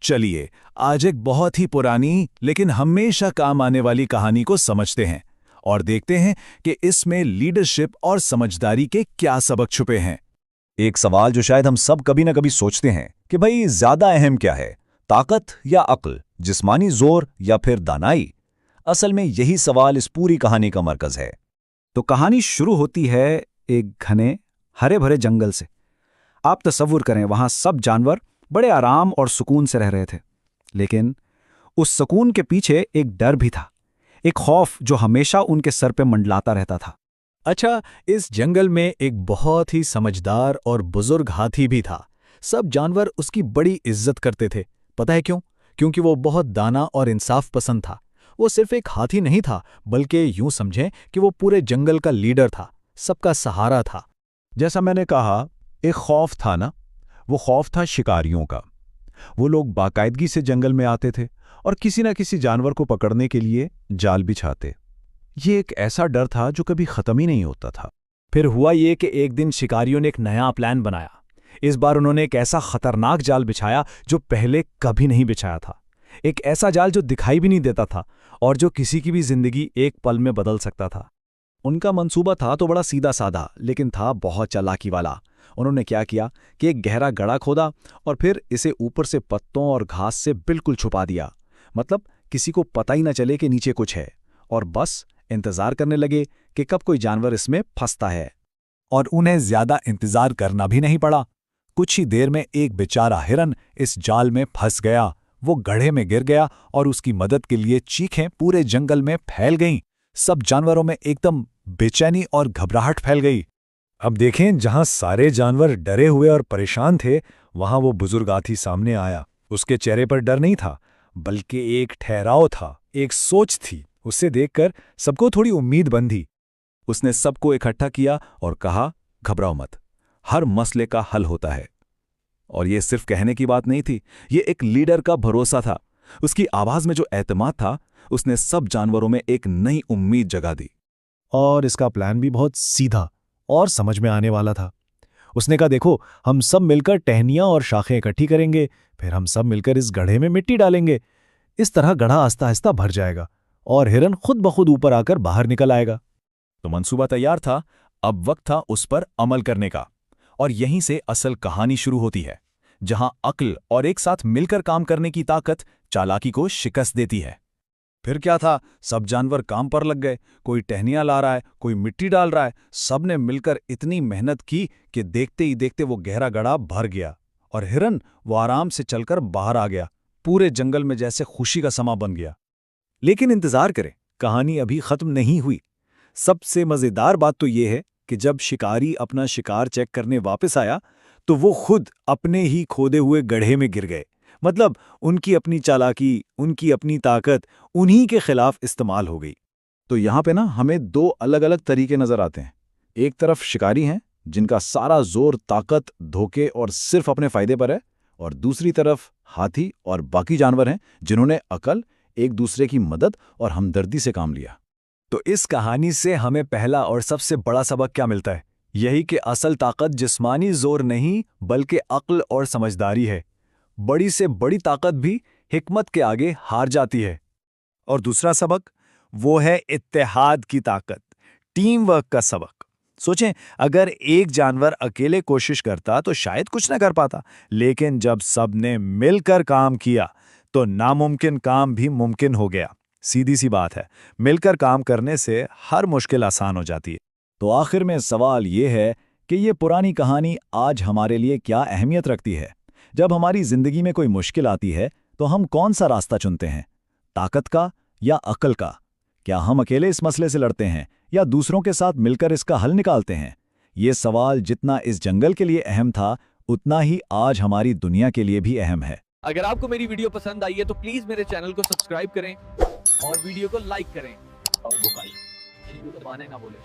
चलिए आज एक बहुत ही पुरानी लेकिन हमेशा काम आने वाली कहानी को समझते हैं और देखते हैं कि इसमें लीडरशिप और समझदारी के क्या सबक छुपे हैं। एक सवाल जो शायद हम सब कभी ना कभी सोचते हैं कि भाई ज्यादा अहम क्या है, ताकत या अक्ल, जिस्मानी जोर या फिर दानाई। असल में यही सवाल इस पूरी कहानी का मरकज है। तो कहानी शुरू होती है एक घने हरे भरे जंगल से। आप तसव्वुर करें, वहां सब जानवर बड़े आराम और सुकून से रह रहे थे। लेकिन उस सुकून के पीछे एक डर भी था, एक खौफ जो हमेशा उनके सर पे मंडलाता रहता था। अच्छा, इस जंगल में एक बहुत ही समझदार और बुजुर्ग हाथी भी था। सब जानवर उसकी बड़ी इज्जत करते थे। पता है क्यों? क्योंकि वो बहुत दाना और इंसाफ पसंद था। वो सिर्फ एक हाथी नहीं था, बल्कि यूं समझें कि वो पूरे जंगल का लीडर था, सबका सहारा था। जैसा मैंने कहा, एक खौफ था ना, वो खौफ था शिकारियों का। वो लोग बाकायदगी से जंगल में आते थे और किसी न किसी जानवर को पकड़ने के लिए जाल बिछाते। ये एक ऐसा डर था जो कभी खत्म ही नहीं होता था। फिर हुआ ये कि एक दिन शिकारियों ने एक नया प्लान बनाया। इस बार उन्होंने एक ऐसा खतरनाक जाल बिछाया जो पहले कभी नहीं बिछाया था। एक ऐसा जाल जो दिखाई भी नहीं देता था और जो किसी की भी जिंदगी एक पल में बदल सकता था। उनका मंसूबा था तो बड़ा सीधा साधा, लेकिन था बहुत चालाकी वाला। उन्होंने क्या किया कि एक गहरा गड्ढा खोदा और फिर इसे ऊपर से पत्तों और घास से बिल्कुल छुपा दिया। मतलब किसी को पता ही न चले कि नीचे कुछ है, और बस इंतजार करने लगे कि कब कोई जानवर इसमें फंसता है। और उन्हें ज्यादा इंतजार करना भी नहीं पड़ा। कुछ ही देर में एक बेचारा हिरन इस जाल में फंस गया। वो गड्ढे में गिर गया और उसकी मदद के लिए चीखें पूरे जंगल में फैल गईं। सब जानवरों में एकदम बेचैनी और घबराहट फैल गई। अब देखें, जहां सारे जानवर डरे हुए और परेशान थे, वहां वो बुजुर्ग हाथी सामने आया। उसके चेहरे पर डर नहीं था, बल्कि एक ठहराव था, एक सोच थी। उसे देखकर सबको थोड़ी उम्मीद बंधी। उसने सबको इकट्ठा किया और कहा, घबराओ मत, हर मसले का हल होता है। और ये सिर्फ कहने की बात नहीं थी, ये एक लीडर का भरोसा था। उसकी आवाज में जो एतमाद था, उसने सब जानवरों में एक नई उम्मीद जगा दी। और इसका प्लान भी बहुत सीधा और समझ में आने वाला था। उसने कहा, देखो, हम सब मिलकर टहनियां और शाखें इकट्ठी करेंगे, फिर हम सब मिलकर इस गड्ढे में मिट्टी डालेंगे। इस तरह गड्ढा आस्ता आस्ता भर जाएगा और हिरन खुद ब खुद ऊपर आकर बाहर निकल आएगा। तो मंसूबा तैयार था, अब वक्त था उस पर अमल करने का। और यहीं से असल कहानी शुरू होती है, जहां अक्ल और एक साथ मिलकर काम करने की ताकत चालाकी को शिकस्त देती है। फिर क्या था, सब जानवर काम पर लग गए। कोई टहनियां ला रहा है, कोई मिट्टी डाल रहा है। सबने मिलकर इतनी मेहनत की कि देखते ही देखते वो गहरा गड्ढा भर गया और हिरन वो आराम से चलकर बाहर आ गया। पूरे जंगल में जैसे खुशी का समा बन गया। लेकिन इंतजार करें, कहानी अभी खत्म नहीं हुई। सबसे मजेदार बात तो यह है कि जब शिकारी अपना शिकार चेक करने वापस आया तो वो खुद अपने ही खोदे हुए गड्ढे में गिर गए। मतलब उनकी अपनी चालाकी, उनकी अपनी ताकत उन्हीं के खिलाफ इस्तेमाल हो गई। तो यहां पे ना हमें दो अलग अलग तरीके नजर आते हैं। एक तरफ शिकारी हैं जिनका सारा जोर, ताकत, धोखे और सिर्फ अपने फायदे पर है, और दूसरी तरफ हाथी और बाकी जानवर हैं जिन्होंने अकल, एक दूसरे की मदद और हमदर्दी से काम लिया। तो इस कहानी से हमें पहला और सबसे बड़ा सबक क्या मिलता है? यही कि असल ताकत जिस्मानी जोर नहीं, बल्कि अक्ल और समझदारी है। बड़ी से बड़ी ताकत भी हिकमत के आगे हार जाती है। और दूसरा सबक वो है इत्तेहाद की ताकत, टीम वर्क का सबक। सोचें, अगर एक जानवर अकेले कोशिश करता तो शायद कुछ न कर पाता, लेकिन जब सब ने मिलकर काम किया तो नामुमकिन काम भी मुमकिन हो गया। सीधी सी बात है, मिलकर काम करने से हर मुश्किल आसान हो जाती है। तो आखिर में सवाल ये है कि ये पुरानी कहानी आज हमारे लिए क्या अहमियत रखती है? जब हमारी जिंदगी में कोई मुश्किल आती है तो हम कौन सा रास्ता चुनते हैं, ताकत का या अकल का? क्या हम अकेले इस मसले से लड़ते हैं या दूसरों के साथ मिलकर इसका हल निकालते हैं? ये सवाल जितना इस जंगल के लिए अहम था, उतना ही आज हमारी दुनिया के लिए भी अहम है। अगर आपको मेरी वीडियो पसंद आई है तो प्लीज मेरे चैनल को सब्सक्राइब करें और वीडियो को लाइक करें और दबाने ना भूलें।